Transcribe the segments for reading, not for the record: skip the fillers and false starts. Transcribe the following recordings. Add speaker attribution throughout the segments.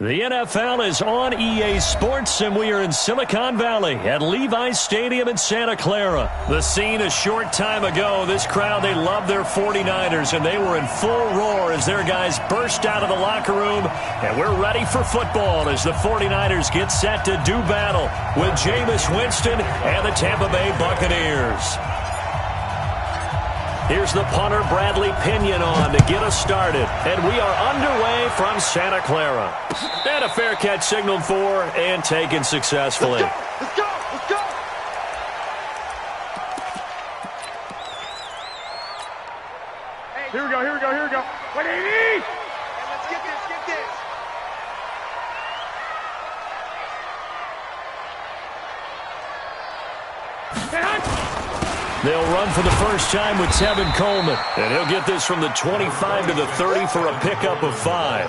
Speaker 1: The NFL is on EA Sports, and we are in Silicon Valley at Levi's Stadium in Santa Clara. The scene a short time ago. This crowd, they love their 49ers, and they were in full roar as their guys burst out of the locker room. And we're ready for football as the 49ers get set to do battle with Jameis Winston and the Tampa Bay Buccaneers. Here's the punter, Bradley Pinion, on to get us started. And we are underway from Santa Clara. And a fair catch signaled for and taken successfully.
Speaker 2: Let's go! Let's go! Hey. Here we go. What do you need? Hey, let's get this.
Speaker 1: They'll run for the first time with Tevin Coleman. And he'll get this from the 25 to the 30 for a pickup of 5.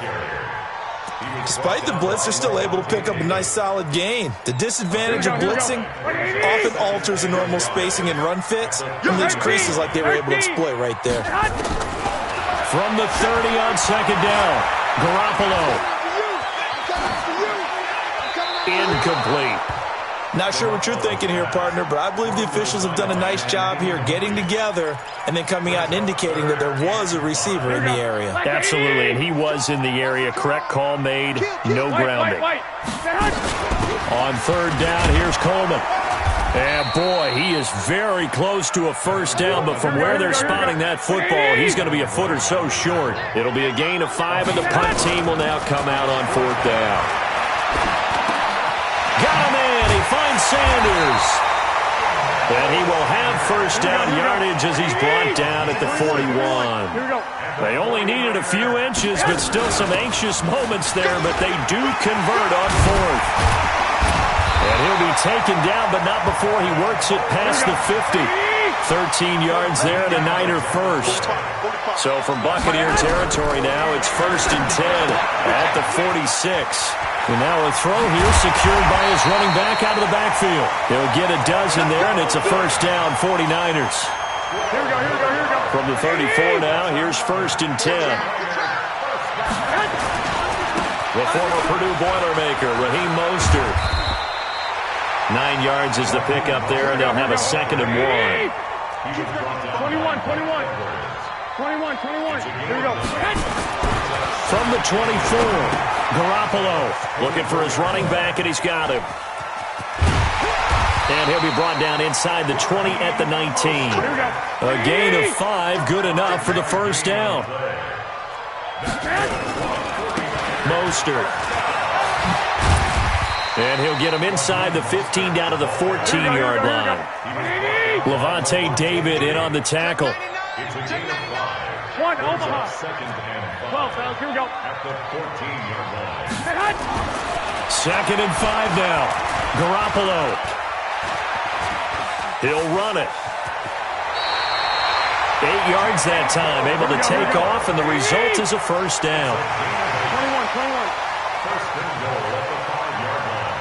Speaker 3: Despite the blitz, they're still able to pick up a nice solid gain. The disadvantage of blitzing often alters the normal spacing and run fits, and leaves creases like they were able to exploit right there.
Speaker 1: From the 30 on second down, Garoppolo. Incomplete.
Speaker 3: Not sure what you're thinking here, partner, but I believe the officials have done a nice job here getting together and then coming out and indicating that there was a receiver in the area.
Speaker 1: Absolutely, and he was in the area. Correct call made, no grounding. On third down, here's Coleman. And boy, he is very close to a first down, but from where they're spotting that football, he's going to be a foot or so short. It'll be a gain of 5, and the punt team will now come out on fourth down. Got him in. He finds Sanders. And he will have first down yardage as he's brought down at the 41. They only needed a few inches, but still some anxious moments there, but they do convert on fourth. And he'll be taken down, but not before he works it past the 50. 13 yards there and a Niner first. So from Buccaneer territory now, it's 1st and 10 at the 46. And now a throw here secured by his running back out of the backfield. He'll get a dozen there, and it's a first down, 49ers.
Speaker 2: Here we go.
Speaker 1: From the 34 now, here's 1st and 10. The former Purdue Boilermaker, Raheem Mostert. 9 yards is the pickup there, and they'll have a 2nd and 1.
Speaker 2: 21. Here we go.
Speaker 1: From the 24, Garoppolo looking for his running back, and he's got him. And he'll be brought down inside the 20 at the 19. A gain of 5, good enough for the first down. Mostert. And he'll get him inside the 15 down to the 14-yard line. Levante David in on the tackle.
Speaker 2: One, Omaha. 12, fellas, here we go. At the 14-yard line.
Speaker 1: 2nd and 5 now. Garoppolo. He'll run it. 8 yards that time, able to take off, and the result is a first down.
Speaker 2: 21. First and goal at the 5-yard line.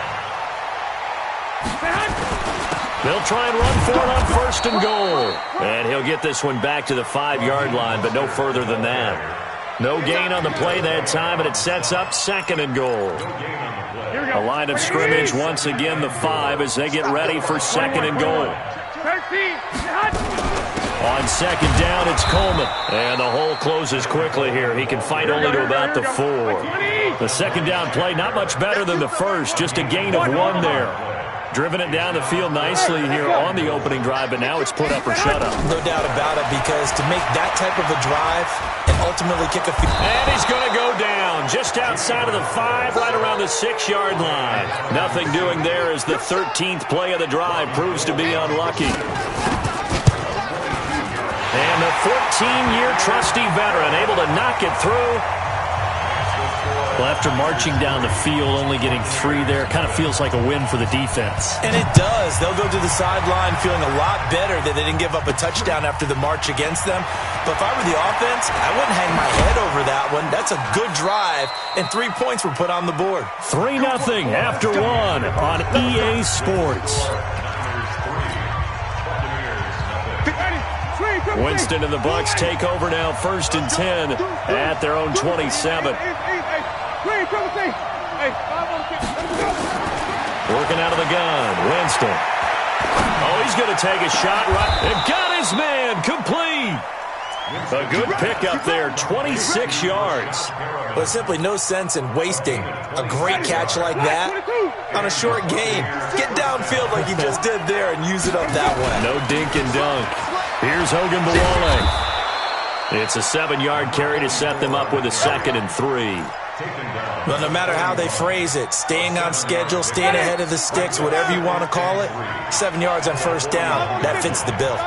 Speaker 1: They'll try and run for it on 1st and goal. And he'll get this one back to the 5-yard line, but no further than that. No gain on the play that time, and it sets up 2nd and goal. A line of scrimmage once again, the 5, as they get ready for 2nd and goal. On 2nd down, it's Coleman. And the hole closes quickly here. He can fight only to about the 4. The 2nd down play, not much better than the first, just a gain of 1 there. Driven it down the field nicely here on the opening drive, but now it's put up or shut up.
Speaker 3: No doubt about it, because to make that type of a drive and ultimately kick a field.
Speaker 1: And he's going to go down just outside of the 5, right around the 6-yard line. Nothing doing there as the 13th play of the drive proves to be unlucky. And the 14-year trusty veteran able to knock it through. Well, after marching down the field, only getting 3 there, kind of feels like a win for the defense.
Speaker 3: And it does. They'll go to the sideline feeling a lot better that they didn't give up a touchdown after the march against them. But if I were the offense, I wouldn't hang my head over that one. That's a good drive, and 3 points were put on the board.
Speaker 1: 3-0 after 1 on EA Sports. Winston and the Bucs take over now, 1st and 10 at their own 27. Working out of the gun, Winston. Oh, he's going to take a shot right. And got his man complete. A good pickup there, 26 yards.
Speaker 3: There's simply no sense in wasting a great catch like that on a short gain. Get downfield like he just did there and use it up that way.
Speaker 1: No dink and dunk. Here's Hogan Bawale. It's a 7-yard carry to set them up with a 2nd and 3.
Speaker 3: Well, no matter how they phrase it, staying on schedule, staying ahead of the sticks, whatever you want to call it, 7 yards on first down, that fits the bill.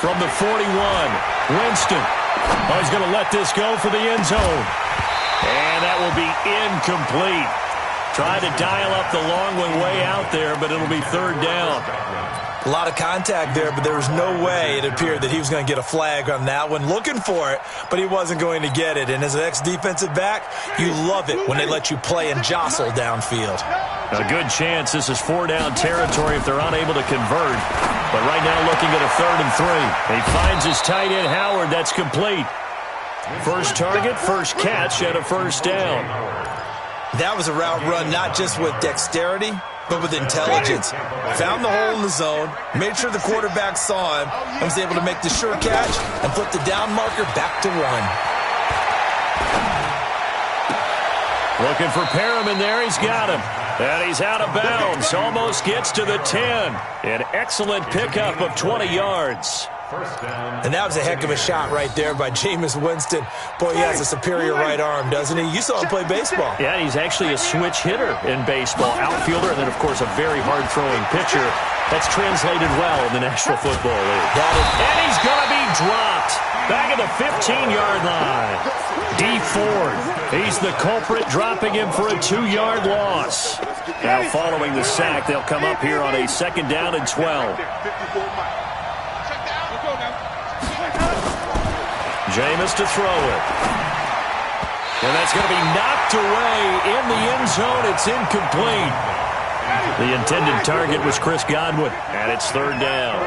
Speaker 1: From the 41, Winston. Oh, he's going to let this go for the end zone. And that will be incomplete. Tried to dial up the long one way out there, but it'll be 3rd down.
Speaker 3: A lot of contact there, but there was no way it appeared that he was going to get a flag on that one. Looking for it, but he wasn't going to get it. And as an ex-defensive back, you love it when they let you play and jostle downfield.
Speaker 1: A good chance this is 4-down territory if they're unable to convert. But right now looking at a 3rd and 3. He finds his tight end, Howard. That's complete. First target, first catch, and a 1st down.
Speaker 3: That was a route run not just with dexterity, but with intelligence. Found the hole in the zone, made sure the quarterback saw him, and was able to make the sure catch and flip the down marker back to 1.
Speaker 1: Looking for Perriman there. He's got him. And he's out of bounds. Almost gets to the 10. An excellent pickup of 20 yards.
Speaker 3: And that was a heck of a shot right there by Jameis Winston. Boy, he has a superior right arm, doesn't he? You saw him play baseball.
Speaker 1: Yeah, he's actually a switch hitter in baseball. Outfielder, and then, of course, a very hard-throwing pitcher. That's translated well in the National Football League. And he's going to be dropped. Back at the 15-yard line. D Ford, he's the culprit, dropping him for a 2-yard loss. Now, following the sack, they'll come up here on a 2nd down and 12. Jameis to throw it. And that's going to be knocked away in the end zone. It's incomplete. The intended target was Chris Godwin, and it's 3rd down.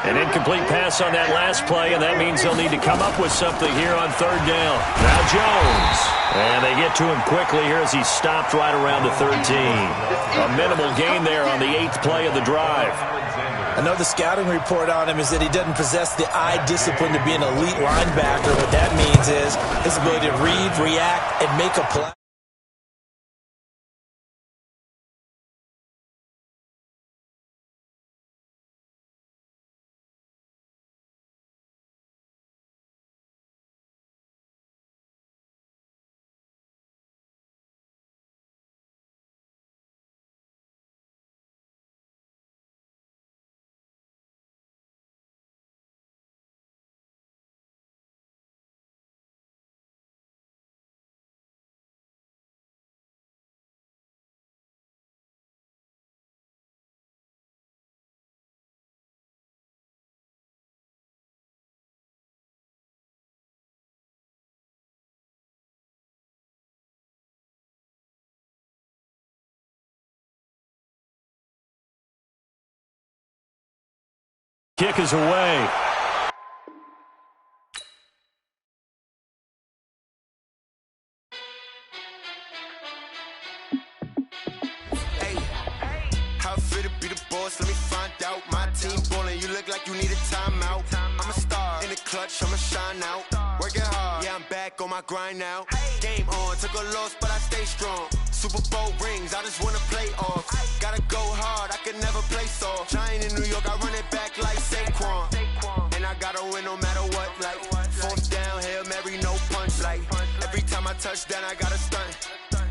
Speaker 1: An incomplete pass on that last play, and that means they'll need to come up with something here on 3rd down. Now Jones. And they get to him quickly here as he stopped right around the 13. A minimal gain there on the 8th play of the drive.
Speaker 3: I know the scouting report on him is that he doesn't possess the eye discipline to be an elite linebacker. What that means is his ability to read, react, and make a play.
Speaker 1: Kick is away.
Speaker 4: Hey, how fit to be the boss? Let me find out. My team ballin', you look like you need a timeout. I'm a star in the clutch, I'ma shine out. Working hard, yeah, I'm back on my grind now. Game on, took a loss, but I stay strong. Super Bowl rings, I just wanna play off. Gotta go hard, I can never play soft. Giant in New York, I run it back like Saquon. And I gotta win no matter what, like 4th down, Hail Mary, no punch, like every time I touch down, I gotta stunt.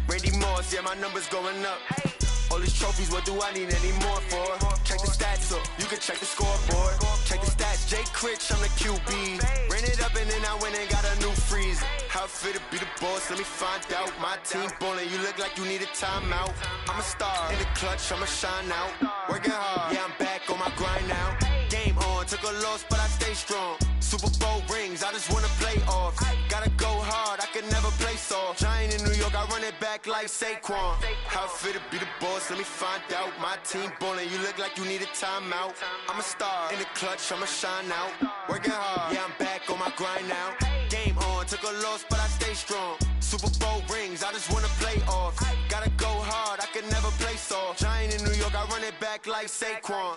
Speaker 4: Randy Moss, yeah, my numbers going up. All these trophies, what do I need any more for? Check the stats up, you can check the scoreboard. Check the stats, Jay Critch, I'm the QB. Ran it up and then I went and got a new freeze. How fit to be the boss, let me find out. My team ballin', you look like you need a timeout. I'm a star in the clutch, I'ma shine out. Working hard, yeah, I'm back on my grind now. Game on, took a loss, but I stay strong. Super Bowl rings, I just wanna play off. Gotta go hard, I can never play soft. Giant in New York, York, I run it back like Saquon. How fit to be the boss, let me find out. My team ballin', you look like you need a timeout. I'm a star in the clutch, I'ma shine out. Working hard, yeah, I'm back on my grind now. Game on, took a loss, but I stay strong. Super Bowl rings, I just wanna play off. Gotta go hard, I can never play soft. Giant in New York, I run it back like Saquon.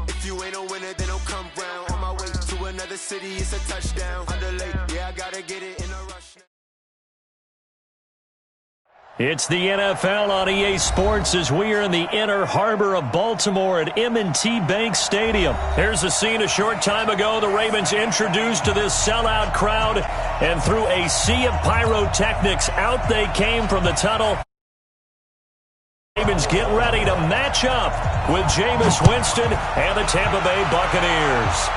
Speaker 4: If you ain't a winner, then don't come round. On my way to another city, it's a touchdown. Underlay, yeah, I gotta get it in a rush now.
Speaker 1: It's the NFL on EA Sports as we are in the inner harbor of Baltimore at M&T Bank Stadium. Here's a scene a short time ago. The Ravens introduced to this sellout crowd, and through a sea of pyrotechnics, out they came from the tunnel. Ravens get ready to match up with Jameis Winston and the Tampa Bay Buccaneers.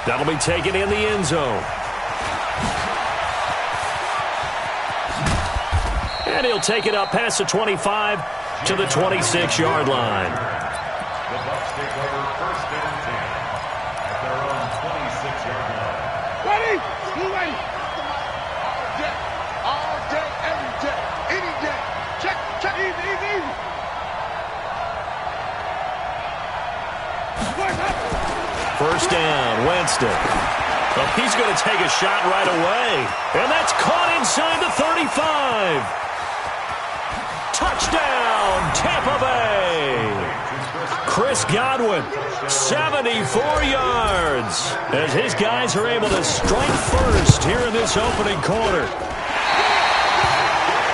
Speaker 1: That'll be taken in the end zone. And he'll take it up past the 25 to the 26-yard line.
Speaker 2: The Bucs take over first and 10 at their own 26-yard line. Ready? You ready? All day, every day, any day. Check, easy.
Speaker 1: First down, Winston. Well, he's going to take a shot right away. And that's caught inside the 35. Touchdown, Tampa Bay. Chris Godwin, 74 yards, as his guys are able to strike first here in this opening quarter.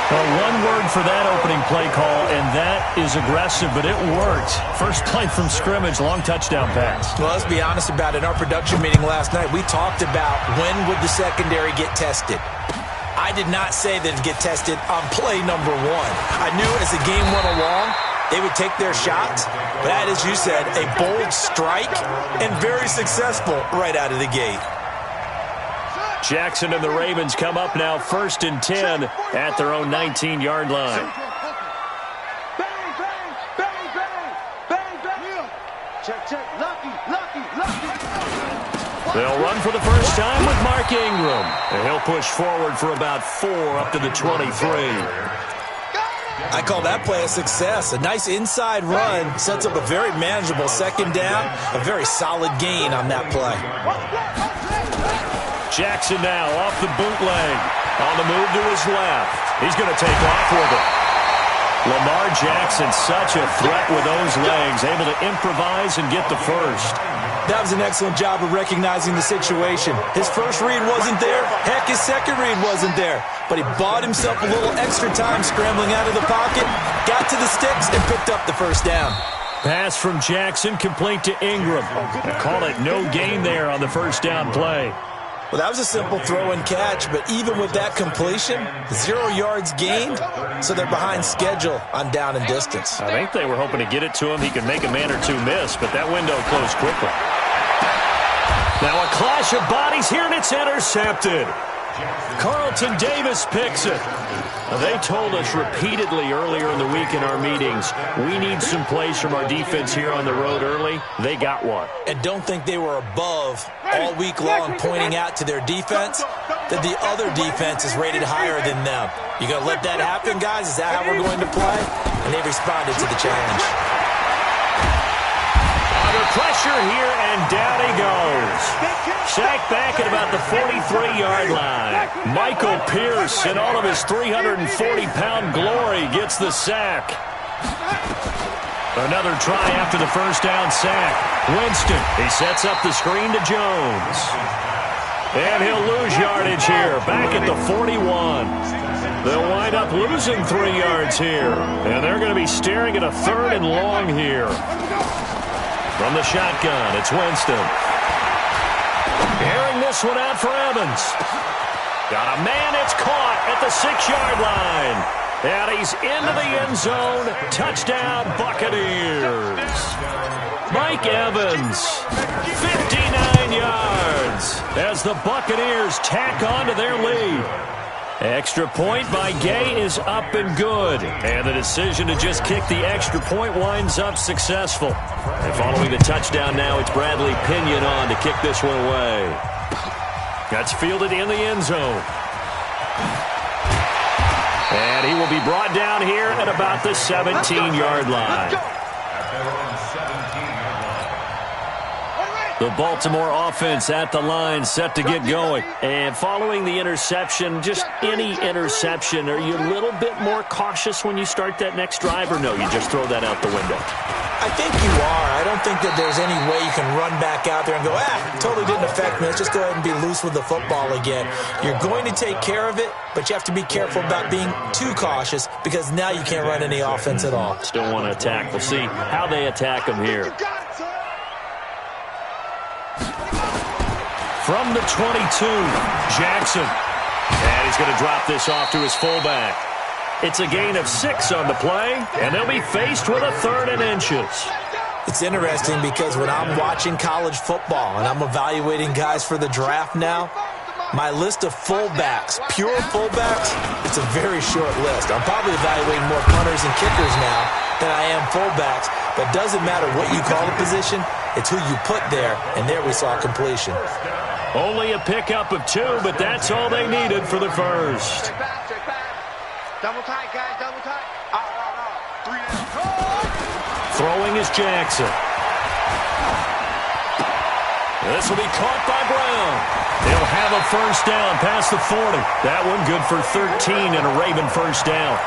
Speaker 1: Well, one word for that opening play call, and that is aggressive, but it worked. First play from scrimmage, long touchdown pass.
Speaker 3: Well, let's be honest about it. In our production meeting last night, we talked about when would the secondary get tested. I did not say that it'd get tested on play number one. I knew as the game went along, they would take their shots. But that, as you said, a bold strike and very successful right out of the gate.
Speaker 1: Jackson and the Ravens come up now first and 10 at their own 19-yard line. They'll run for the first time with Mark Ingram. And he'll push forward for about 4 up to the 23.
Speaker 3: I call that play a success. A nice inside run sets up a very manageable second down. A very solid gain on that play.
Speaker 1: Jackson now off the bootleg. On the move to his left. He's going to take off with it. Lamar Jackson, such a threat with those legs, able to improvise and get the first.
Speaker 3: That was an excellent job of recognizing the situation. His first read wasn't there. Heck, his second read wasn't there. But he bought himself a little extra time scrambling out of the pocket, got to the sticks, and picked up the first down.
Speaker 1: Pass from Jackson complete to Ingram. Call it no gain there on the first down play.
Speaker 3: Well, that was a simple throw and catch, but even with that completion, 0 yards gained, so they're behind schedule on down and distance.
Speaker 1: I think they were hoping to get it to him. He could make a man or two miss, but that window closed quickly. Now a clash of bodies here, and it's intercepted. Carlton Davis picks it. They told us repeatedly earlier in the week in our meetings, we need some plays from our defense here on the road early. They got one.
Speaker 3: And don't think they were above all week long pointing out to their defense that the other defense is rated higher than them. You going to let that happen, guys? Is that how we're going to play? And they responded to the challenge.
Speaker 1: Under pressure here, and down he goes. Sacked back at about the 43-yard line. Michael Pierce, in all of his 340-pound glory, gets the sack. Another try after the first down sack. Winston, he sets up the screen to Jones. And he'll lose yardage here, back at the 41. They'll wind up losing 3 yards here. And they're going to be staring at a 3rd and long here. From the shotgun, it's Winston. Airing this one out for Evans. Got a man, it's caught at the 6-yard line. And he's into the end zone. Touchdown, Buccaneers. Mike Evans, 59 yards as the Buccaneers tack on to their lead. Extra point by Gay is up and good. And the decision to just kick the extra point winds up successful. And following the touchdown now, it's Bradley Pinion on to kick this one away. That's fielded in the end zone. And he will be brought down here at about the 17-yard line. The Baltimore offense at the line, set to get going. And following the interception, just any interception, are you a little bit more cautious when you start that next drive, or no, you just throw that out the window?
Speaker 3: I think you are. I don't think that there's any way you can run back out there and go, totally didn't affect me. Let's just go ahead and be loose with the football again. You're going to take care of it, but you have to be careful about being too cautious because now you can't run any offense at all.
Speaker 1: Still want to attack. We'll see how they attack him here. From the 22, Jackson. And he's going to drop this off to his fullback. It's a gain of 6 on the play, and they'll be faced with a 3rd and inches.
Speaker 3: It's interesting because when I'm watching college football and I'm evaluating guys for the draft now, my list of fullbacks, pure fullbacks, it's a very short list. I'm probably evaluating more punters and kickers now than I am fullbacks, but it doesn't matter what you call the position, it's who you put there, and there we saw completion.
Speaker 1: Only a pickup of 2, but that's all they needed for the first.
Speaker 5: Double tight, guys, double tight.
Speaker 1: Throwing is Jackson. This will be caught by Brown. He'll have a first down past the 40. That one good for 13 and a Raven first down.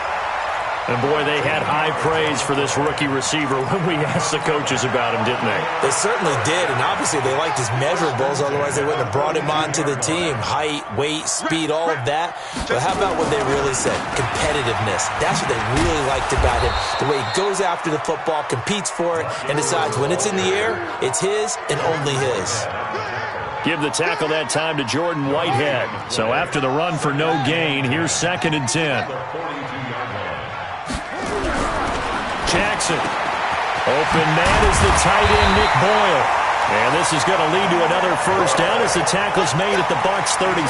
Speaker 1: And, boy, they had high praise for this rookie receiver when we asked the coaches about him, didn't they?
Speaker 3: They certainly did, and obviously they liked his measurables, otherwise they wouldn't have brought him onto the team. Height, weight, speed, all of that. But how about what they really said? Competitiveness. That's what they really liked about him. The way he goes after the football, competes for it, and decides when it's in the air, it's his and only his.
Speaker 1: Give the tackle that time to Jordan Whitehead. So after the run for no gain, here's 2nd and 10. Jackson. Open man is the tight end, Nick Boyle. And this is going to lead to another first down as the tackle's made at the Bucs 36.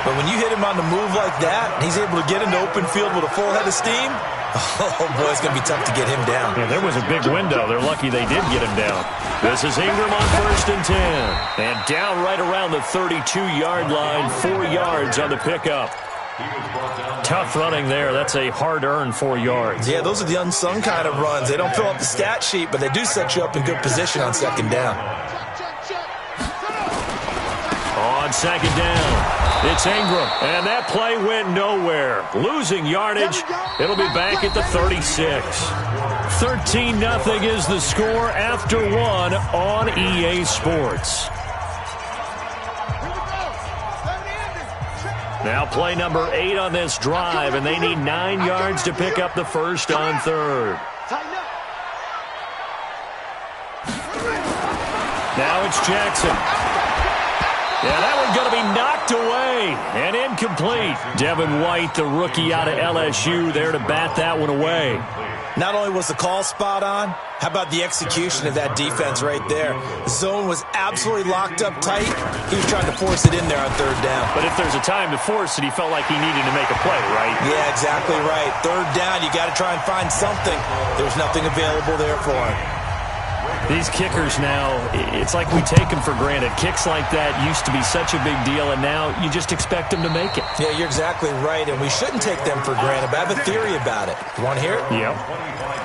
Speaker 3: But when you hit him on the move like that, and he's able to get into open field with a full head of steam, oh, boy, it's going to be tough to get him down.
Speaker 1: Yeah, there was a big window. They're lucky they did get him down. This is Ingram on 1st and 10. And down right around the 32-yard line, 4 yards on the pickup. Tough running there. That's a hard-earned 4 yards.
Speaker 3: Yeah, those are the unsung kind of runs. They don't fill up the stat sheet, but they do set you up in good position on 2nd down.
Speaker 1: On 2nd down, it's Ingram. And that play went nowhere. Losing yardage. It'll be back at the 36. 13-0 is the score after 1 on EA Sports. Now play number 8 on this drive, and they need 9 yards to pick up the first on 3rd. Now it's Jackson. Yeah, that one's going to be knocked away and incomplete. Devin White, the rookie out of LSU, there to bat that one away.
Speaker 3: Not only was the call spot on, how about the execution of that defense right there? The zone was absolutely locked up tight. He was trying to force it in there on 3rd down.
Speaker 1: But if there's a time to force it, he felt like he needed to make a play, right?
Speaker 3: Yeah, exactly right. 3rd down, you got to try and find something. There's nothing available there for him.
Speaker 1: These kickers now, it's like we take them for granted. Kicks like that used to be such a big deal, and now you just expect them to make it.
Speaker 3: Yeah, you're exactly right, and we shouldn't take them for granted, but I have a theory about it. You want to hear it?
Speaker 1: Yep.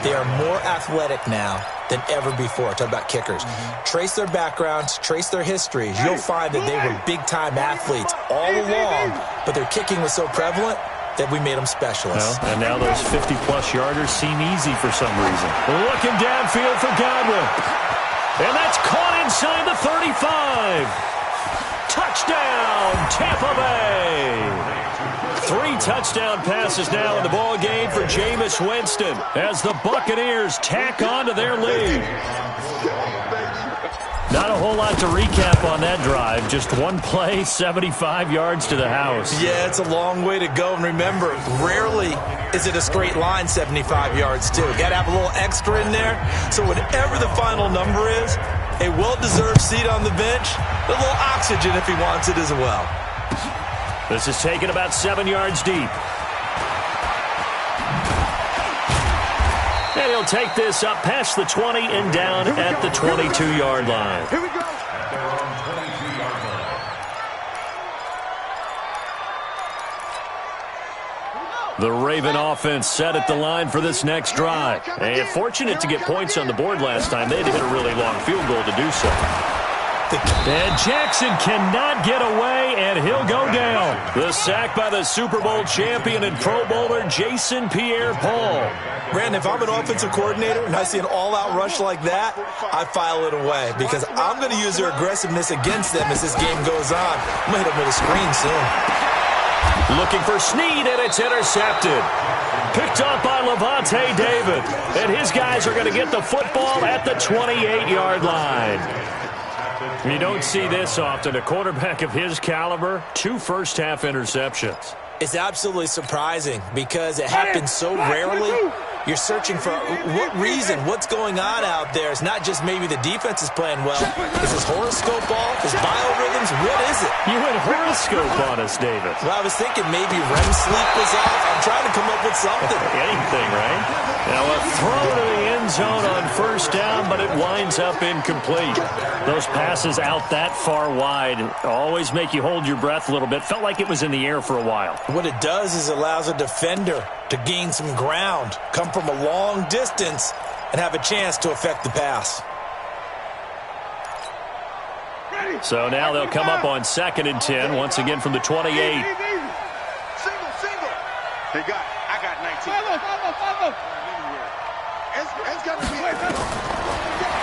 Speaker 3: They are more athletic now than ever before. Talk about kickers. Trace their backgrounds, trace their histories. You'll find that they were big-time athletes all along, but their kicking was so prevalent that we made them specialists.
Speaker 1: Well, and now those 50-plus yarders seem easy for some reason. Looking downfield for Godwin. And that's caught inside the 35. Touchdown, Tampa Bay. 3 touchdown passes now in the ball game for Jameis Winston as the Buccaneers tack on to their lead. Not a whole lot to recap on that drive. Just one play, 75 yards to the house.
Speaker 3: Yeah, it's a long way to go. And remember, rarely is it a straight line 75 yards, too. Got to have a little extra in there. So whatever the final number is, a well-deserved seat on the bench, a little oxygen if he wants it as well.
Speaker 1: This is taken about 7 yards deep. And he'll take this up past the 20 and down at the 22-yard line.
Speaker 5: Here we go.
Speaker 1: The Raven offense set at the line for this next drive. And fortunate to get points on the board last time. They had to hit a really long field goal to do so. And Jackson cannot get away, and he'll go down. The sack by the Super Bowl champion and Pro Bowler Jason Pierre-Paul.
Speaker 3: Brandon, if I'm an offensive coordinator and I see an all-out rush like that, I file it away because I'm going to use their aggressiveness against them as this game goes on. I'm going to hit them with a screen soon.
Speaker 1: Looking for Snead, and it's intercepted. Picked up by Levante David. And his guys are going to get the football at the 28-yard line. You don't see this often. A quarterback of his caliber, 2 first-half interceptions.
Speaker 3: It's absolutely surprising because it happens so rarely. You're searching for what reason, what's going on out there. It's not just maybe the defense is playing well. Is his horoscope off? His biorhythms? What is it?
Speaker 1: You went horoscope on us, David.
Speaker 3: Well, I was thinking maybe REM sleep was off. I'm trying to come up with something.
Speaker 1: Anything, right? Now a throw to the end zone on first down, but it winds up incomplete. Those passes out that far wide always make you hold your breath a little bit. Felt like it was in the air for a while.
Speaker 3: What it does is it allows a defender to gain some ground, come from a long distance, and have a chance to affect the pass.
Speaker 1: So now they'll come up on 2nd and 10, once again from the 28.
Speaker 5: Single. They got, I got 19. It's got to be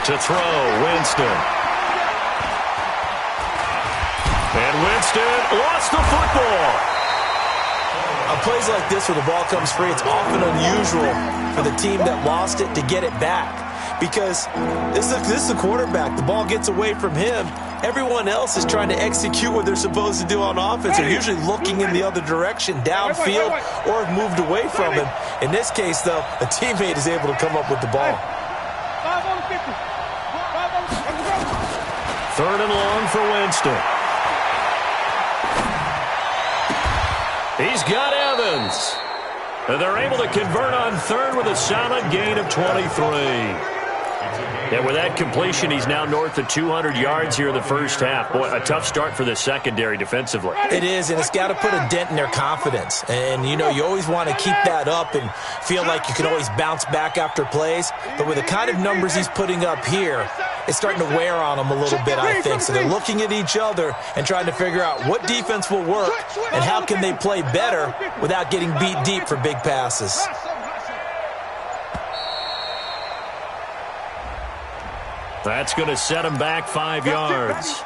Speaker 1: to throw, Winston. And Winston lost the football.
Speaker 3: On plays like this where the ball comes free, it's often unusual for the team that lost it to get it back. Because this is the quarterback. The ball gets away from him. Everyone else is trying to execute what they're supposed to do on offense. They're usually looking in the other direction, downfield, or have moved away from him. In this case, though, a teammate is able to come up with the ball.
Speaker 1: 3rd and long for Winston. He's got Evans. And they're able to convert on 3rd with a solid gain of 23. And with that completion, he's now north of 200 yards here in the first half. Boy, a tough start for the secondary defensively.
Speaker 3: It is, and it's got to put a dent in their confidence. And, you know, you always want to keep that up and feel like you can always bounce back after plays. But with the kind of numbers he's putting up here, it's starting to wear on them a little bit, I think. So they're looking at each other and trying to figure out what defense will work and how can they play better without getting beat deep for big passes.
Speaker 1: That's going to set him back 5 yards.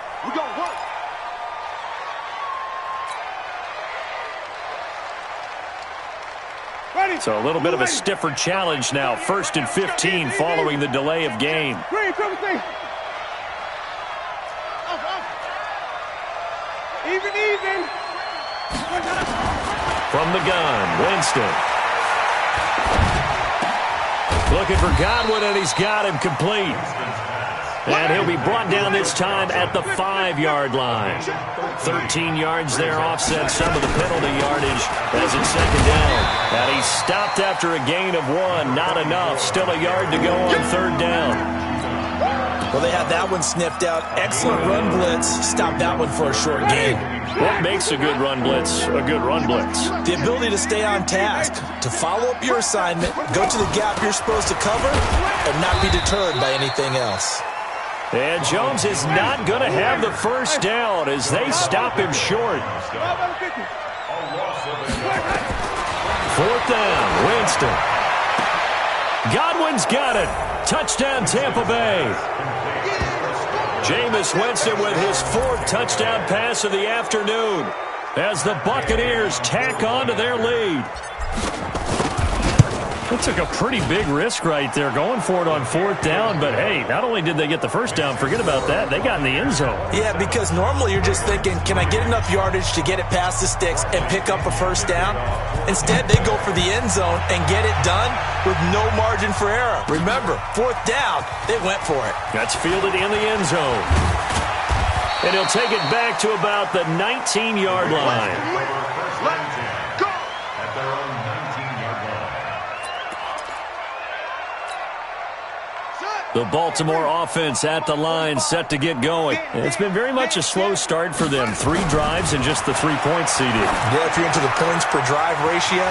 Speaker 1: So a little bit of a stiffer challenge now. 1st and 15 following the delay of game.
Speaker 5: Even.
Speaker 1: From the gun, Winston. Looking for Godwin, and he's got him complete. And he'll be brought down this time at the 5-yard line. 13 yards there, offset some of the penalty yardage as it's 2nd down. And he's stopped after a gain of 1. Not enough. Still a yard to go on 3rd down.
Speaker 3: Well, they had that one sniffed out. Excellent run blitz. Stopped that one for a short gain.
Speaker 1: What makes a good run blitz a good run blitz?
Speaker 3: The ability to stay on task, to follow up your assignment, go to the gap you're supposed to cover, and not be deterred by anything else.
Speaker 1: And Jones is not going to have the first down as they stop him short. 4th down, Winston. Godwin's got it. Touchdown, Tampa Bay. Jameis Winston with his 4th touchdown pass of the afternoon as the Buccaneers tack on to their lead. They took a pretty big risk right there going for it on 4th down, but hey, not only did they get the first down, forget about that, they got in the end zone.
Speaker 3: Yeah, because normally you're just thinking, can I get enough yardage to get it past the sticks and pick up a first down? Instead, they go for the end zone and get it done with no margin for error. Remember, 4th down, they went for it.
Speaker 1: That's fielded in the end zone. And he'll take it back to about the 19-yard line. The Baltimore offense at the line, set to get going. And it's been very much a slow start for them. 3 drives and just the 3 points CD.
Speaker 3: Yeah, if you're into the points per drive ratio,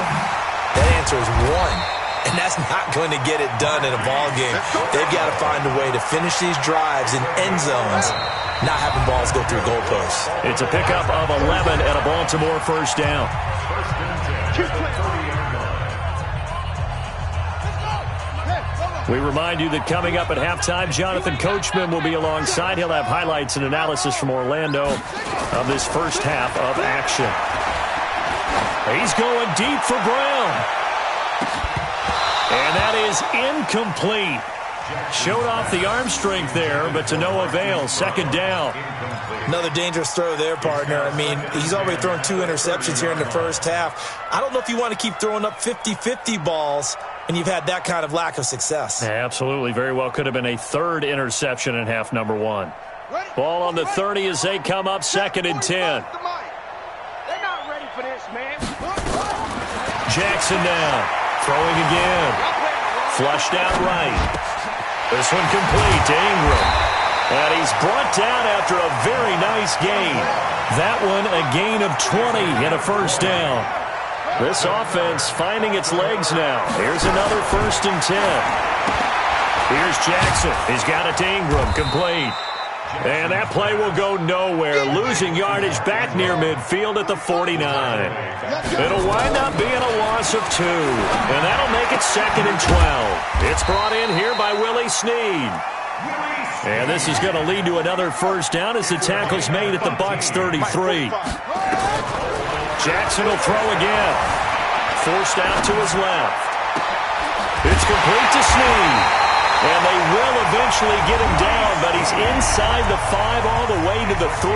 Speaker 3: answer is 1. And that's not going to get it done in a ball game. They've got to find a way to finish these drives in end zones, not having balls go through goalposts.
Speaker 1: It's a pickup of 11 and a Baltimore first down. We remind you that coming up at halftime, Jonathan Coachman will be alongside. He'll have highlights and analysis from Orlando of this first half of action. He's going deep for Brown. And that is incomplete. Showed off the arm strength there, but to no avail. Second down.
Speaker 3: Another dangerous throw there, partner. I mean, he's already thrown 2 interceptions here in the first half. I don't know if you want to keep throwing up 50-50 balls when you've had that kind of lack of success.
Speaker 1: Absolutely. Very well could have been a 3rd interception in half number 1. Ball on the 30 as they come up 2nd and 10.
Speaker 5: They're not ready for this, man.
Speaker 1: Jackson down. Throwing again. Flushed out right. This one complete to Ingram. And he's brought down after a very nice gain. That one a gain of 20 and a first down. This offense finding its legs now. Here's another 1st and 10. Here's Jackson. He's got it to Ingram. Complete. And that play will go nowhere. Losing yardage back near midfield at the 49. It'll wind up being a loss of 2. And that'll make it 2nd and 12. It's brought in here by Willie Snead. And this is going to lead to another first down as the tackle's made at the Bucs 33. Jackson will throw again. Forced out to his left. It's complete to Snead. And they will eventually get him down, but he's inside the 5 all the way to the 3.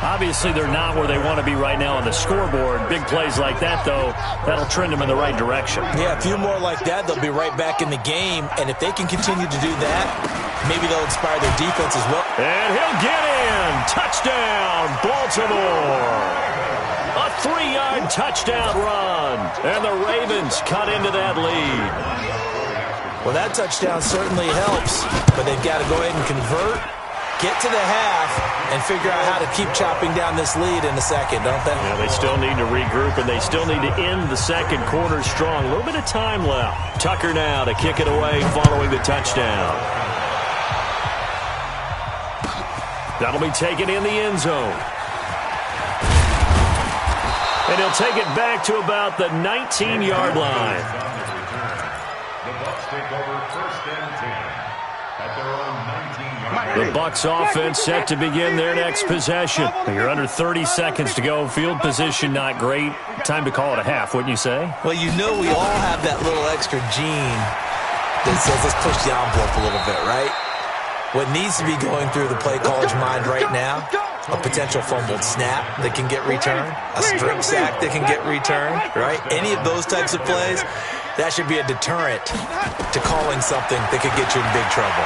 Speaker 1: Obviously, they're not where they want to be right now on the scoreboard. Big plays like that, though, that'll trend them in the right direction.
Speaker 3: Yeah, a few more like that, they'll be right back in the game. And if they can continue to do that, maybe they'll inspire their defense as well.
Speaker 1: And he'll get in. Touchdown, Baltimore. A 3-yard touchdown run. And the Ravens cut into that lead.
Speaker 3: Well, that touchdown certainly helps, but they've got to go ahead and convert, get to the half, and figure out how to keep chopping down this lead in the second, don't they?
Speaker 1: Yeah, they still need to regroup, and they still need to end the second quarter strong. A little bit of time left. Tucker now to kick it away following the touchdown. That'll be taken in the end zone. And he'll take it back to about the 19-yard line.
Speaker 2: Take over 1st and 10 at their own 19-yard line.
Speaker 1: The Bucs offense set to begin their next possession. You're under 30 seconds to go. Field position not great. Time to call it a half, wouldn't you say?
Speaker 3: Well, you know we all have that little extra gene that says let's push the envelope a little bit, right? What needs to be going through the play caller's mind right now, a potential fumbled snap that can get returned, a strip sack that can get returned, right? Any of those types of plays, that should be a deterrent to calling something that could get you in big trouble.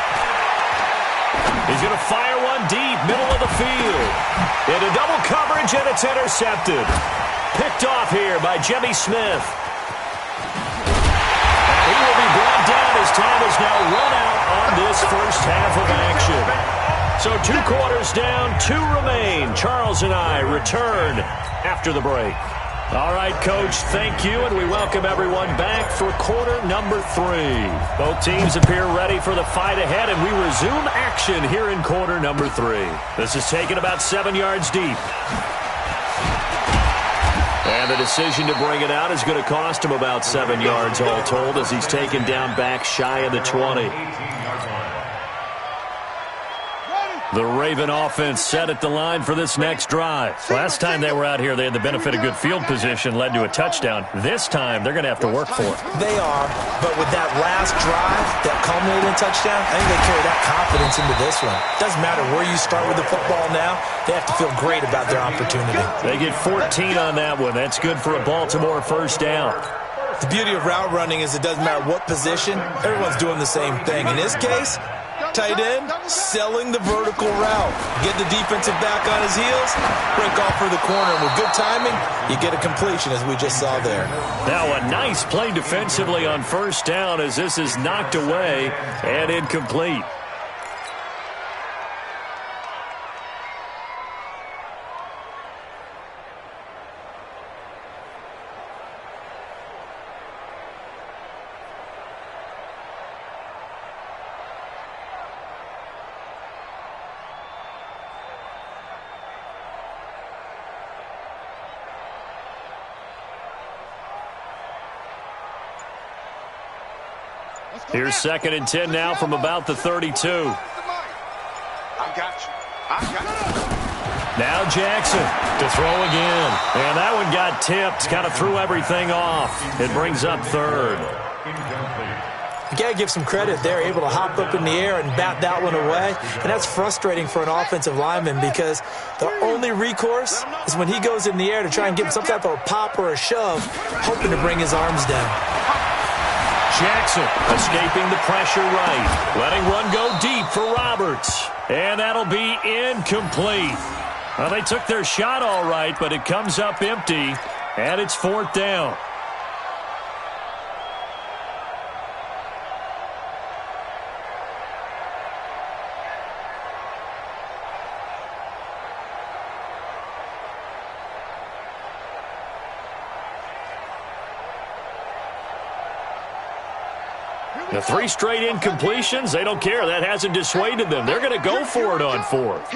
Speaker 1: He's going to fire one deep, middle of the field. Into double coverage, and it's intercepted. Picked off here by Jimmy Smith. And he will be brought down as time is now run out on this first half of action. So 2 quarters down, 2 remain. Charles and I return after the break. All right, Coach, thank you, and we welcome everyone back for quarter number 3. Both teams appear ready for the fight ahead, and we resume action here in quarter number 3. This is taken about 7 yards deep. And the decision to bring it out is going to cost him about 7 yards all told as he's taken down back shy of the 20. The Raven offense set at the line for this next drive. Last time they were out here, they had the benefit of good field position, led to a touchdown. This time, they're going to have to work for it.
Speaker 3: They are, but with that last drive that culminated in touchdown, I think they carry that confidence into this one. Doesn't matter where you start with the football now, they have to feel great about their opportunity.
Speaker 1: They get 14 on that one. That's good for a Baltimore first down.
Speaker 3: The beauty of route running is it doesn't matter what position, everyone's doing the same thing. In this case, tight end, selling the vertical route. Get the defensive back on his heels, break off for the corner. And with good timing, you get a completion, as we just saw there.
Speaker 1: Now a nice play defensively on first down as this is knocked away and incomplete. Here's 2nd and 10 now from about the 32.
Speaker 5: I got you.
Speaker 1: Now Jackson to throw again. And that one got tipped. Kind of threw everything off. It brings up 3rd.
Speaker 3: You got to give some credit. They're able to hop up in the air and bat that one away. And that's frustrating for an offensive lineman because the only recourse is when he goes in the air to try and give him some type of a pop or a shove, hoping to bring his arms down.
Speaker 1: Jackson escaping the pressure right. Letting one go deep for Roberts. And that'll be incomplete. Well, they took their shot all right, but it comes up empty, and it's 4th down. The 3 straight incompletions, they don't care. That hasn't dissuaded them. They're going to go for it on 4th.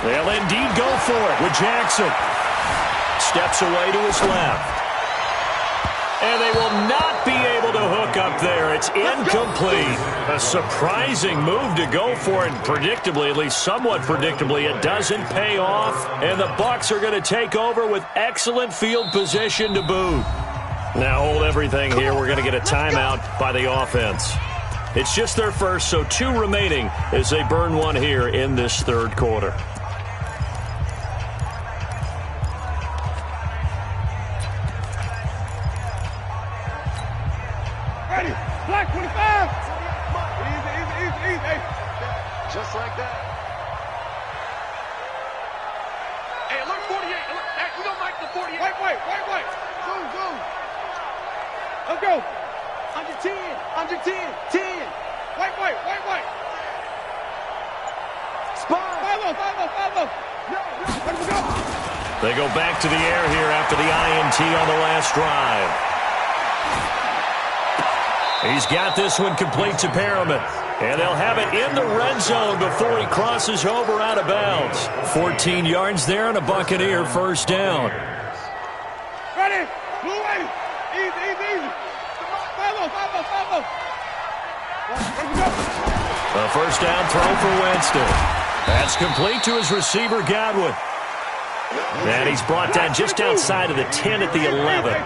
Speaker 1: They'll indeed go for it with Jackson. Steps away to his left. And they will not be able to hook up there. It's incomplete. A surprising move to go for it. Predictably, at least somewhat predictably, it doesn't pay off. And the Bucs are going to take over with excellent field position to boot. Now hold everything here. We're going to get a timeout by the offense. It's just their first, so 2 remaining as they burn one here in this 3rd quarter.
Speaker 5: Ready. Black 25. Easy. Just like that. Hey, look 48. Hey, we don't like the 48. Wait. Zoom. Let's go. Under 10. 10. Wait. Spot. Follow. Let's go.
Speaker 1: They go back to the air here after the INT on the last drive. He's got this one complete to Perriman. And they'll have it in the red zone before he crosses over out of bounds. 14 yards there and a Buccaneer 1st down.
Speaker 5: Ready. Blue ready. Easy. Follow.
Speaker 1: A 1st down throw for Winston. That's complete to his receiver, Godwin. And he's brought down just outside of the 10 at the 11.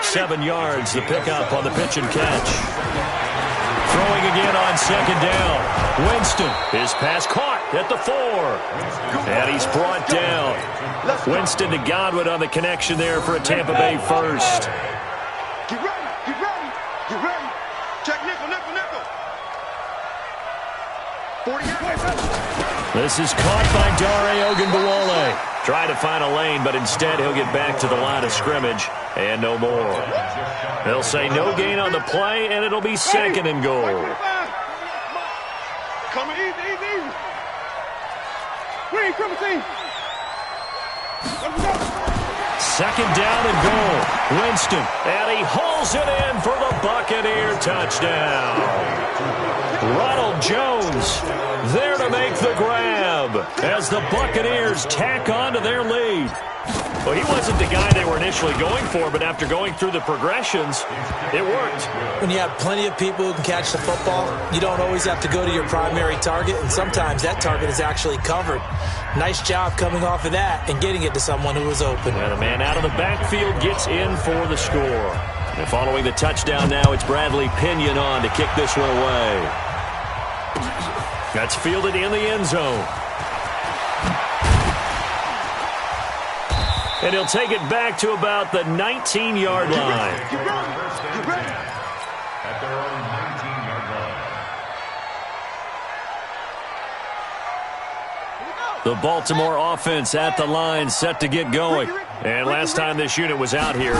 Speaker 1: 7 yards, the pickup on the pitch and catch. Throwing again on 2nd down. Winston, his pass caught at the 4. And he's brought down. Winston to Godwin on the connection there for a Tampa Bay 1st.
Speaker 5: Get ready. Check nickel. 40 yards.
Speaker 1: This is caught by Dare Ogunbowale. Try to find a lane, but instead he'll get back to the line of scrimmage and no more. They'll say no gain on the play, and it'll be 2nd and goal.
Speaker 5: Coming easy. Green, triple team.
Speaker 1: 2nd down and goal. Winston, and he hauls it in for the Buccaneer touchdown. Ronald Jones there to make the grab as the Buccaneers tack on to their lead. Well, he wasn't the guy they were initially going for, but after going through the progressions, it worked.
Speaker 3: When you have plenty of people who can catch the football, you don't always have to go to your primary target, and sometimes that target is actually covered. Nice job coming off of that and getting it to someone who was open.
Speaker 1: And the man out of the backfield gets in for the score. And following the touchdown now, it's Bradley Pinion on to kick this one away. That's fielded in the end zone. And he'll take it back to about the 19-yard line.
Speaker 2: At their own 19-yard line.
Speaker 1: The Baltimore offense at the line, set to get going. And last time this unit was out here,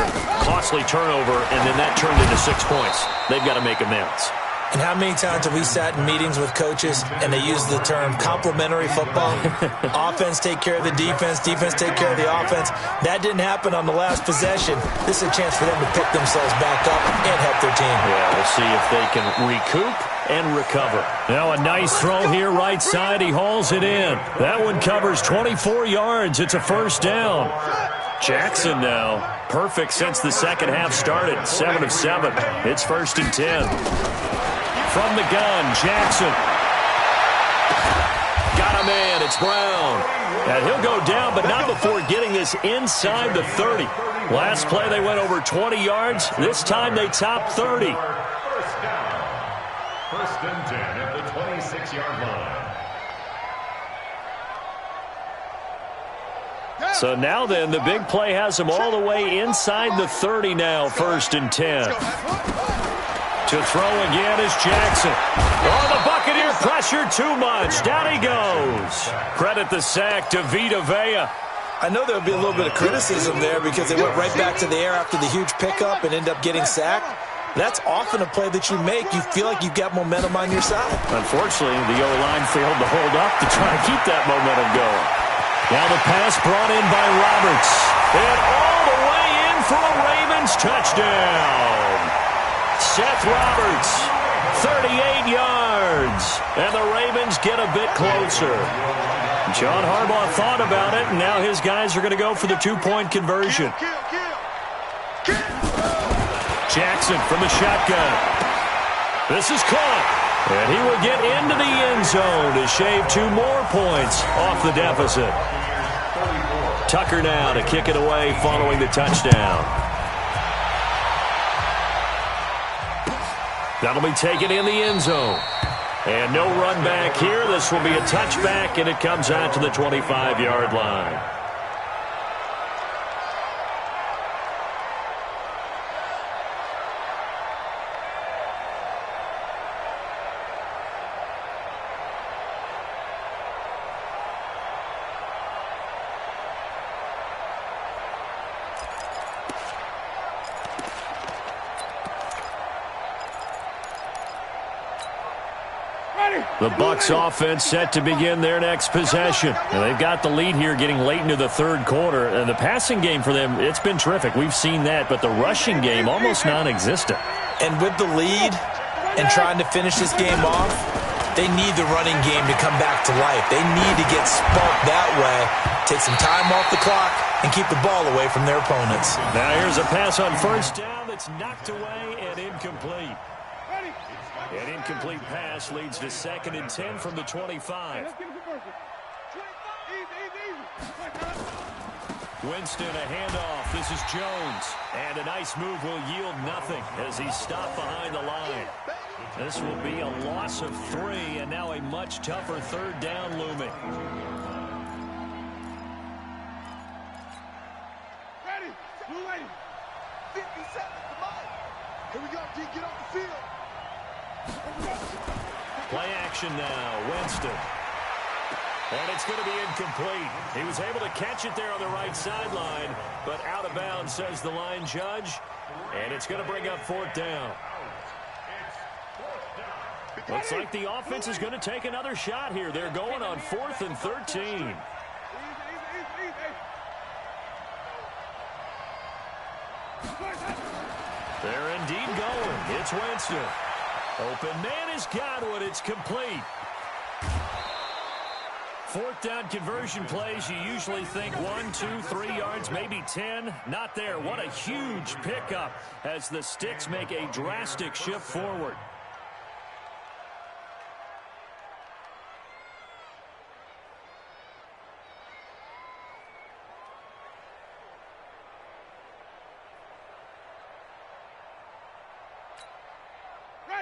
Speaker 1: costly turnover, and then that turned into 6 points. They've got to make amends.
Speaker 3: And how many times have we sat in meetings with coaches and they use the term complementary football? Offense take care of the defense, defense take care of the offense. That didn't happen on the last possession. This is a chance for them to pick themselves back up and help their team.
Speaker 1: Yeah, we'll see if they can recoup and recover. Now a nice throw here right side. He hauls it in. That one covers 24 yards. It's a 1st down. Jackson now, perfect since the second half started, 7 of 7. It's 1st and 10. From the gun, Jackson. Got a man, it's Brown. And he'll go down, but not before getting this inside the 30. Last play they went over 20 yards. This time they topped 30.
Speaker 2: First down. 1st and 10 at the 26-yard line.
Speaker 1: So now then, the big play has them all the way inside the 30 now, 1st and 10. To throw again is Jackson. Oh, the Buccaneer pressure too much. Down he goes. Credit the sack to Vita Vea.
Speaker 3: I know there would be a little bit of criticism there because they went right back to the air after the huge pickup and end up getting sacked. That's often a play that you make. You feel like you've got momentum on your side.
Speaker 1: Unfortunately, the O-line failed to hold up to try to keep that momentum going. Now the pass brought in by Roberts. And all the way in for a Ravens touchdown. Seth Roberts, 38 yards. And the Ravens get a bit closer. John Harbaugh thought about it, and now his guys are going to go for the 2-point conversion. Jackson from the shotgun. This is caught. And he will get into the end zone to shave 2 more points off the deficit. Tucker now to kick it away following the touchdown. That'll be taken in the end zone. And no run back here. This will be a touchback, and it comes out to the 25-yard line. The Bucs offense set to begin their next possession. And they've got the lead here getting late into the 3rd quarter. And the passing game for them, it's been terrific. We've seen that. But the rushing game, almost non-existent.
Speaker 3: And with the lead and trying to finish this game off, they need the running game to come back to life. They need to get sparked that way, take some time off the clock, and keep the ball away from their opponents.
Speaker 1: Now here's a pass on 1st down that's knocked away and incomplete. An incomplete pass leads to 2nd and 10 from the 25. Winston, a handoff. This is Jones. And a nice move will yield nothing as he's stopped behind the line. This will be a loss of 3, and now a much tougher 3rd down looming.
Speaker 5: Ready? Blue lady. 50 seconds. Come on. Here we go, D. Get off the field.
Speaker 1: Play action now, Winston. And it's going to be incomplete. He was able to catch it there on the right sideline, but out of bounds, says the line judge. And it's going to bring up 4th down. Looks like the offense is going to take another shot here. They're going on 4th and 13. They're indeed going. It's Winston. Open man has got one. It's complete. 4th down conversion plays, you usually think 1, 2, 3 yards, maybe 10. Not there. What a huge pickup as the Sticks make a drastic shift forward.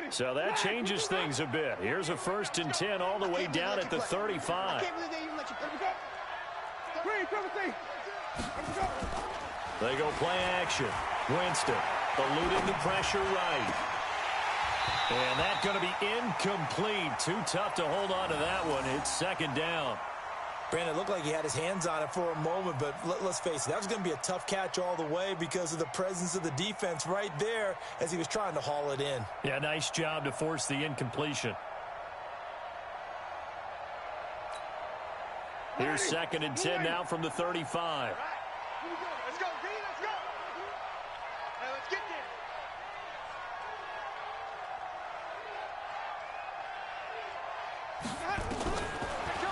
Speaker 1: So that changes things a bit. Here's a 1st and 10 all the way down at the 35. They go play action. Winston eluding the pressure right. And that's going to be incomplete. Too tough to hold on to that one. It's 2nd down.
Speaker 3: Brandon, it looked like he had his hands on it for a moment, but let's face it, that was going to be a tough catch all the way because of the presence of the defense right there as he was trying to haul it in.
Speaker 1: Yeah, nice job to force the incompletion. Here's 2nd and 10 now from the 35.
Speaker 5: Let's go, D. Let's go. Now let's get there.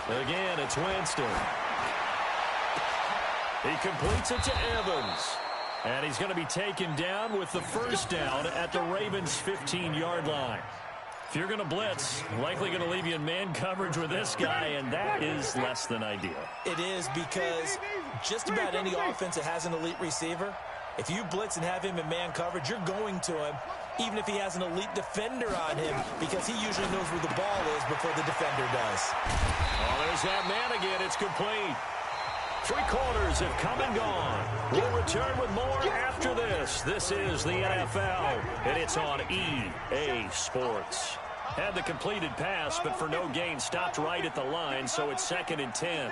Speaker 1: Again, it's Winston. He completes it to Evans. And he's going to be taken down with the first down at the Ravens' 15-yard line. If you're going to blitz, likely going to leave you in man coverage with this guy, and that is less than ideal.
Speaker 3: It is, because just about any offense that has an elite receiver, if you blitz and have him in man coverage, you're going to him, even if he has an elite defender on him, because he usually knows where the ball is before the defender does.
Speaker 1: Oh, there's that man again. It's complete. 3 quarters have come and gone. We'll return with more after this. This is the NFL, and it's on EA Sports. Had the completed pass, but for no gain, stopped right at the line, so it's 2nd and 10.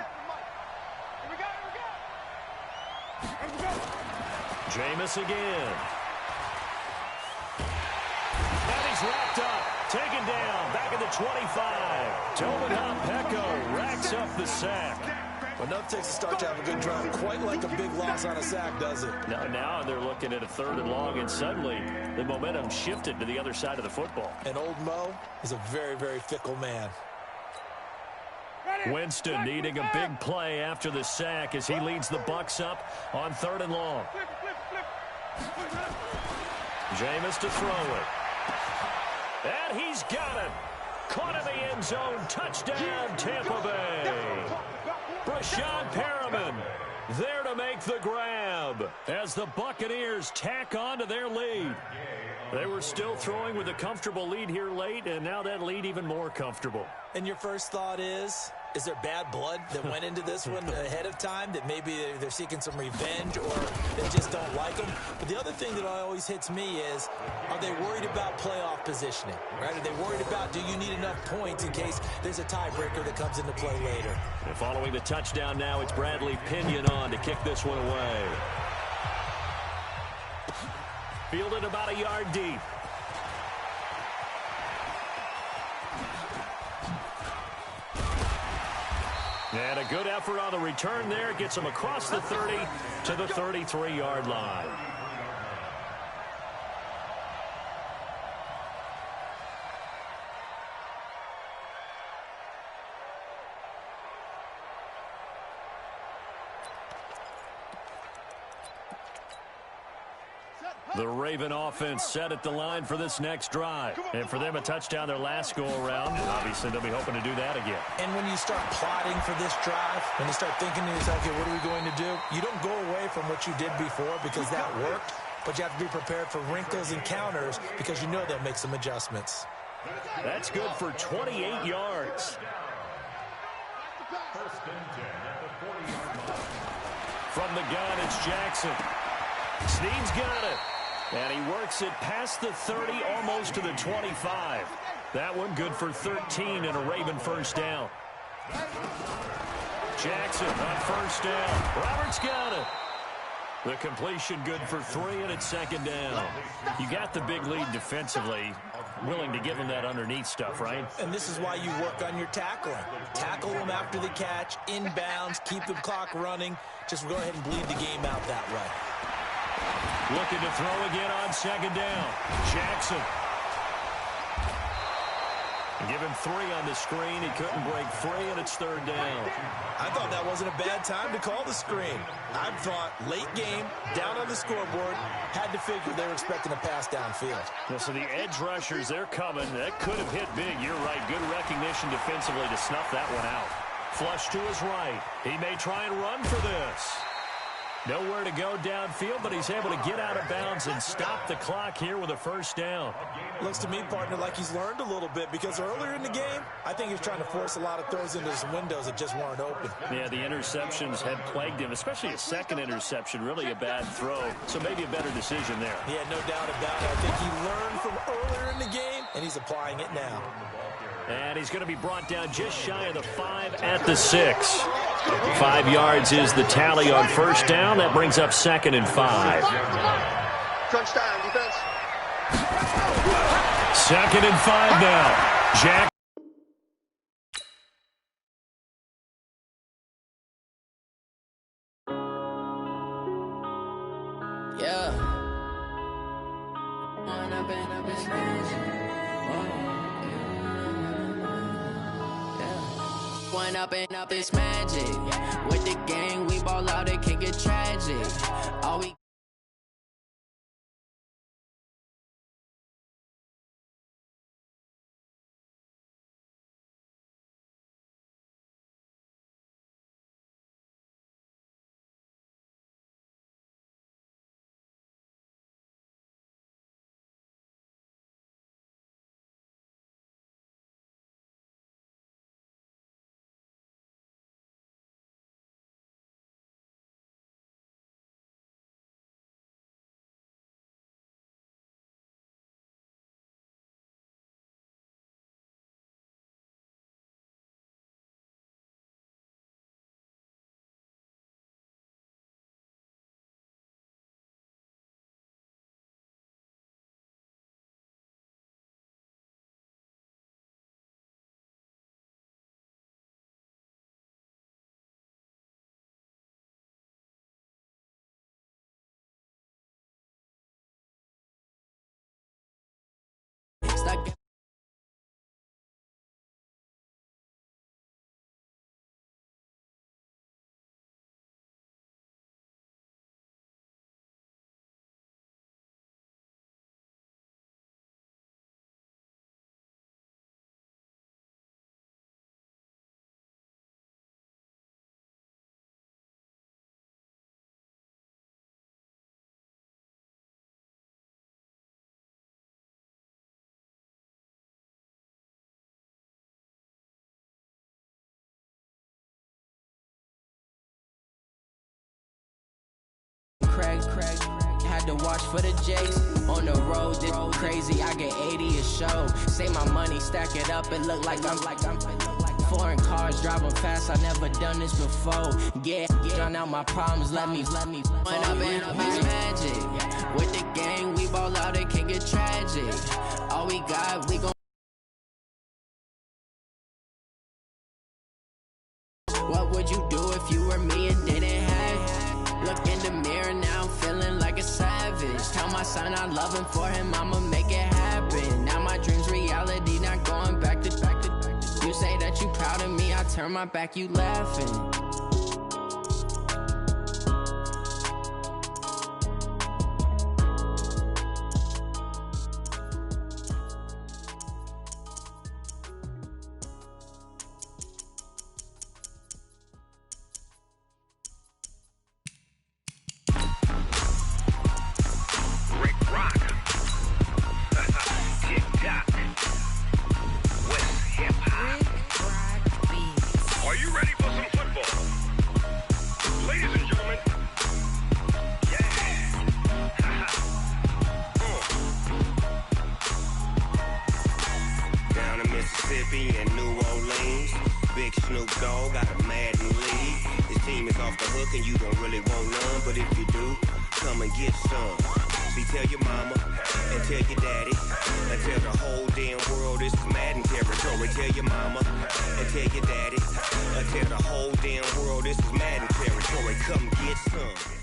Speaker 1: Jameis again. And he's wrapped up, taken down, back at the 25. Tobin Pecco racks up the sack.
Speaker 3: Well, enough takes a start to have a good drive. Quite like a big loss on a sack, does it?
Speaker 1: Now they're looking at a 3rd and long, and suddenly the momentum shifted to the other side of the football.
Speaker 3: And old Mo is a very, very fickle man.
Speaker 1: Winston needing a big play after the sack as he leads the Bucs up on 3rd and long. Jameis to throw it. And he's got it. Caught in the end zone. Touchdown, Tampa Bay. Brashad Perriman there to make the grab as the Buccaneers tack on to their lead. They were still throwing with a comfortable lead here late, and now that lead even more comfortable.
Speaker 3: And your first thought is there bad blood that went into this one ahead of time, that maybe they're seeking some revenge or they just don't like them? But the other thing that always hits me is, are they worried about playoff positioning? Right? Are they worried about, do you need enough points in case there's a tiebreaker that comes into play later?
Speaker 1: And following the touchdown now, it's Bradley Pinion on to kick this one away. Fielded about a yard deep. And a good effort on the return there. Gets him across the 30 to the 33-yard line. The Raven offense set at the line for this next drive. And for them, a touchdown their last go-around. Obviously, they'll be hoping to do that again.
Speaker 3: And when you start plotting for this drive, when you start thinking to yourself, okay, what are we going to do? You don't go away from what you did before because that worked. But you have to be prepared for wrinkles and counters because you know they'll make some adjustments.
Speaker 1: That's good for 28 yards. From the gun, it's Jackson. Snead's got it. And he works it past the 30, almost to the 25. That one good for 13 and a Raven first down. Jackson on first down. Roberts got it. The completion good for 3, and it's 2nd down. You got the big lead defensively. Willing to give them that underneath stuff, right?
Speaker 3: And this is why you work on your tackling. Tackle them after the catch, inbounds, keep the clock running. Just go ahead and bleed the game out that way.
Speaker 1: Looking to throw again on 2nd down. Jackson. Give him 3 on the screen. He couldn't break free, and it's 3rd down.
Speaker 3: I thought that wasn't a bad time to call the screen. I thought late game, down on the scoreboard, had to figure they were expecting a pass downfield.
Speaker 1: Well, so the edge rushers, they're coming. That could have hit big. You're right. Good recognition defensively to snuff that one out. Flush to his right. He may try and run for this. Nowhere to go downfield, but he's able to get out of bounds and stop the clock here with a first down.
Speaker 3: Looks to me, partner, like he's learned a little bit because earlier in the game, I think he was trying to force a lot of throws into some windows that just weren't open.
Speaker 1: Yeah, the interceptions had plagued him, especially a second interception, really a bad throw. So maybe a better decision there.
Speaker 3: Yeah, no doubt about it. I think he learned from earlier in the game, and he's applying it now.
Speaker 1: And he's going to be brought down just shy of the 5 at the 6. 5 yards is the tally on first down. That brings up 2nd and 5.
Speaker 5: Crunch time, defense.
Speaker 1: 2nd and 5 now. Jack.
Speaker 6: One up and up, it's magic. With the gang, we ball out, it can get tragic. All we stuck. Craig, had to watch for the Jakes. On the road, this crazy, I get 80 a show. Say my money, stack it up, it look like I'm foreign cars, driving fast, I never done this before. Yeah, drown out my problems, let me One up and up, it's magic. With the gang, we ball out, it can get tragic. All we got, we gon' What would you do if you were me and didn't have? Look in the mirror now, I'm feeling like a savage. Tell my son I love him, for him I'ma make it happen. Now my dream's reality, not going back to. You say that you proud of me, I turn my back, you laughing.
Speaker 4: And New Orleans, Big Snoop Dogg got a Madden league. His team is off the hook and you don't really want none, but if you do, come and get some. See, tell your mama and tell your daddy and tell the whole damn world this is Madden territory. Tell your mama and tell your daddy and tell the whole damn world this is Madden territory. Come get some.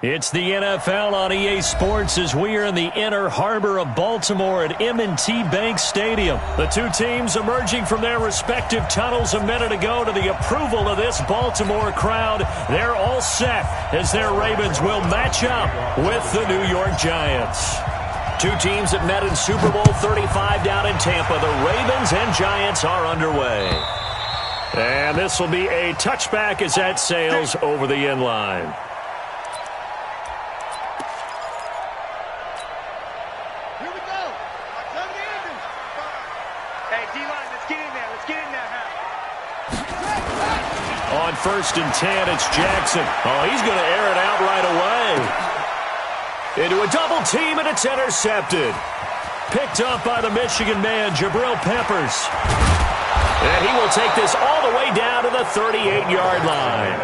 Speaker 1: It's the NFL on EA Sports as we are in the inner harbor of Baltimore at M&T Bank Stadium. The two teams emerging from their respective tunnels a minute ago to the approval of this Baltimore crowd. They're all set as their Ravens will match up with the New York Giants. Two teams that met in Super Bowl 35 down in Tampa. The Ravens and Giants are underway. And this will be a touchback as that sails over the end line. On 1st and 10, it's Jackson. Oh, he's going to air it out right away. Into a double team, and it's intercepted. Picked up by the Michigan man, Jabril Peppers. And he will take this all the way down to the 38-yard line.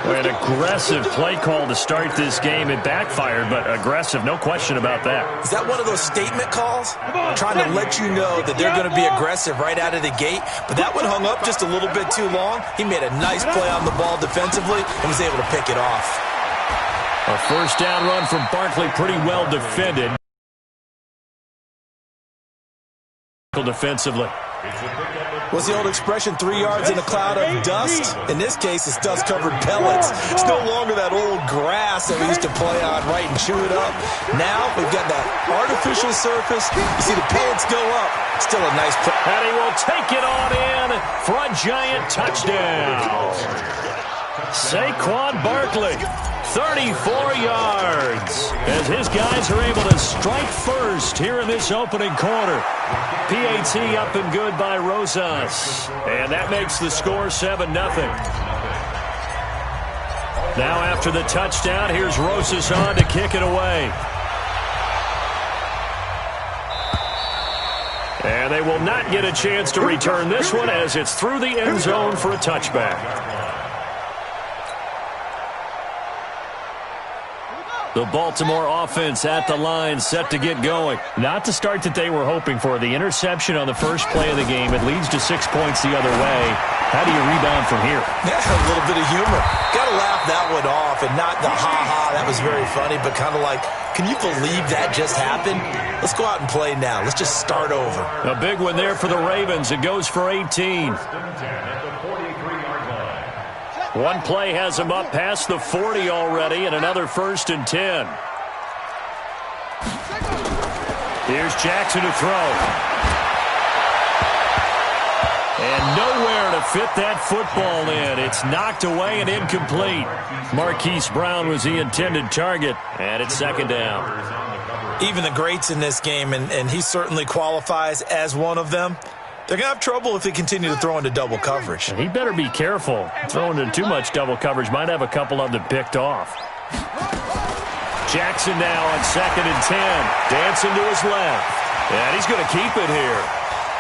Speaker 1: An aggressive play call to start this game. It backfired, but aggressive, no question about that.
Speaker 3: Is that one of those statement calls? Trying to let you know that they're going to be aggressive right out of the gate, but that one hung up just a little bit too long. He made a nice play on the ball defensively and was able to pick it off.
Speaker 1: A first down run from Barkley, pretty well defended. Defensively.
Speaker 3: What's the old expression, 3 yards in a cloud of dust? In this case, it's dust-covered pellets. It's no longer that old grass that we used to play on, right, and chew it up. Now we've got that artificial surface. You see the pellets go up. Still a nice play.
Speaker 1: And he will take it on in for a giant touchdown. Saquon Barkley, 34 yards, as his guys are able to strike first here in this opening quarter. PAT up and good by Rosas, and that makes the score 7-0. Now after the touchdown, here's Rosas on to kick it away. And they will not get a chance to return this one as it's through the end zone for a touchback. The Baltimore offense at the line, set to get going. Not the start that they were hoping for. The interception on the first play of the game. It leads to 6 points the other way. How do you rebound from here?
Speaker 3: Yeah, a little bit of humor. Got to laugh that one off, and not the ha-ha, that was very funny, but kind of like, can you believe that just happened? Let's go out and play now. Let's just start over.
Speaker 1: A big one there for the Ravens. It goes for 18. One play has him up past the 40 already, and another 1st and 10. Here's Jackson to throw. And nowhere to fit that football in. It's knocked away and incomplete. Marquise Brown was the intended target, and it's 2nd down.
Speaker 3: Even the greats in this game, and he certainly qualifies as one of them, they're going to have trouble if they continue to throw into double coverage.
Speaker 1: He better be careful. Throwing into too much double coverage might have a couple of them picked off. Jackson now on 2nd and 10. Dancing to his left. And he's going to keep it here.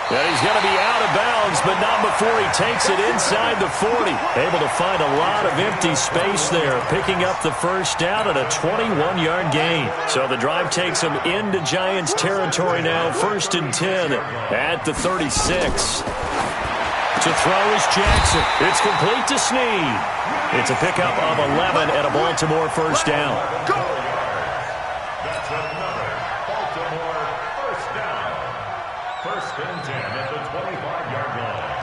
Speaker 1: And he's going to be out of bounds, but not before he takes it inside the 40. Able to find a lot of empty space there, picking up the 1st down at a 21-yard gain. So the drive takes him into Giants territory now, 1st and 10 at the 36. To throw is Jackson. It's complete to Snead. It's a pickup of 11 and a Baltimore 1st down.
Speaker 2: That's another Baltimore 1st down. 1st and 10 at the 25-yard line.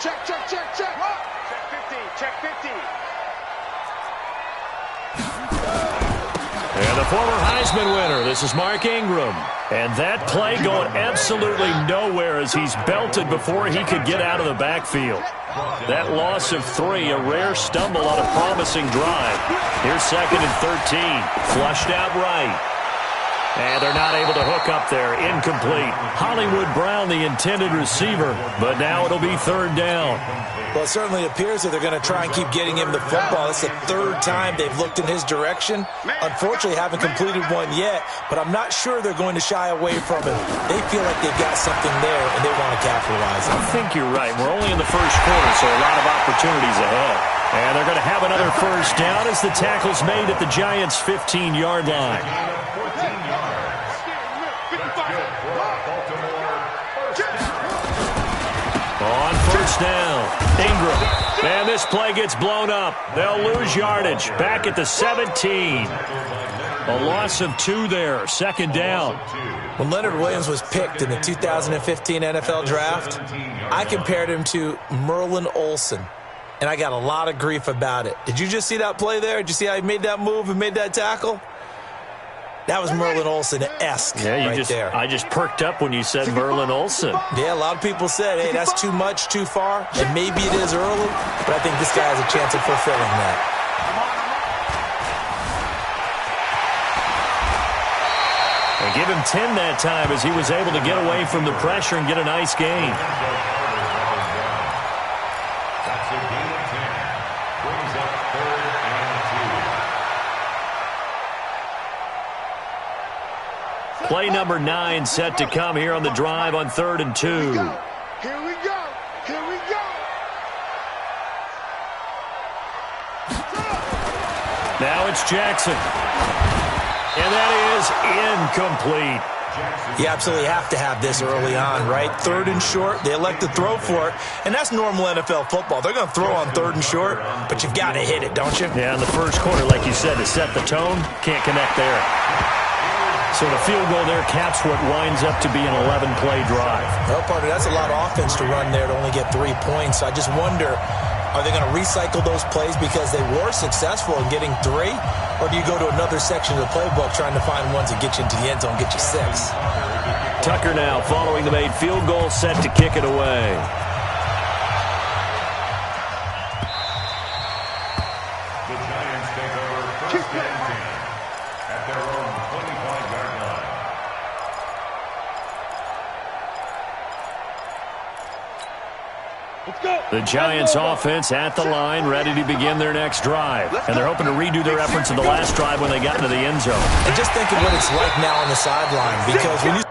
Speaker 5: Check. Check 15. Check 15.
Speaker 1: And the former Heisman winner, this is Mark Ingram. And that play going absolutely nowhere as he's belted before he could get out of the backfield. That loss of 3, a rare stumble on a promising drive. Here's 2nd and 13. Flushed out right. And they're not able to hook up there. Incomplete. Hollywood Brown, the intended receiver, but now it'll be 3rd down.
Speaker 3: Well, it certainly appears that they're going to try and keep getting him the football. It's the 3rd time they've looked in his direction. Unfortunately, haven't completed one yet, but I'm not sure they're going to shy away from it. They feel like they've got something there, and they want to capitalize on it.
Speaker 1: I think you're right. We're only in the 1st quarter, so a lot of opportunities ahead. And they're going to have another 1st down as the tackle's made at the Giants' 15-yard line. On 1st down, Ingram. And this play gets blown up. They'll lose yardage. Back at the 17. A loss of 2 there. 2nd down.
Speaker 3: When Leonard Williams was picked in the 2015 NFL Draft, I compared him to Merlin Olsen. And I got a lot of grief about it. Did you just see that play there? Did you see how he made that move and made that tackle? That was Merlin Olsen-esque there.
Speaker 1: I just perked up when you said Merlin Olsen.
Speaker 3: Yeah, a lot of people said, hey, that's too much, too far, and maybe it is early, but I think this guy has a chance of fulfilling that.
Speaker 1: And give him 10 that time as he was able to get away from the pressure and get a nice gain.
Speaker 2: That's a gain of 10. Brings up 3rd and 2.
Speaker 1: Play number 9 set to come here on the drive on 3rd and 2.
Speaker 5: Here we go.
Speaker 1: Now it's Jackson. And that is incomplete.
Speaker 3: You absolutely have to have this early on, right? 3rd and short, they elect to throw for it, and that's normal NFL football. They're going to throw on 3rd and short, but you've got to hit it, don't you?
Speaker 1: Yeah, in the first quarter, like you said, to set the tone, can't connect there. So the field goal there caps what winds up to be an 11-play drive.
Speaker 3: Well, partner, that's a lot of offense to run there to only get 3 points. I just wonder, are they going to recycle those plays because they were successful in getting 3? Or do you go to another section of the playbook trying to find ones that get you into the end zone, get you 6?
Speaker 1: Tucker now following the made field goal, set to kick it away.
Speaker 2: The Giants take over first and 10 at their own 25-yard line.
Speaker 5: Let's go.
Speaker 1: The Giants offense at the line, ready to begin their next drive. And they're hoping to redo their efforts of the last drive when they got into the end zone.
Speaker 3: And just think of what it's like now on the sideline, because when you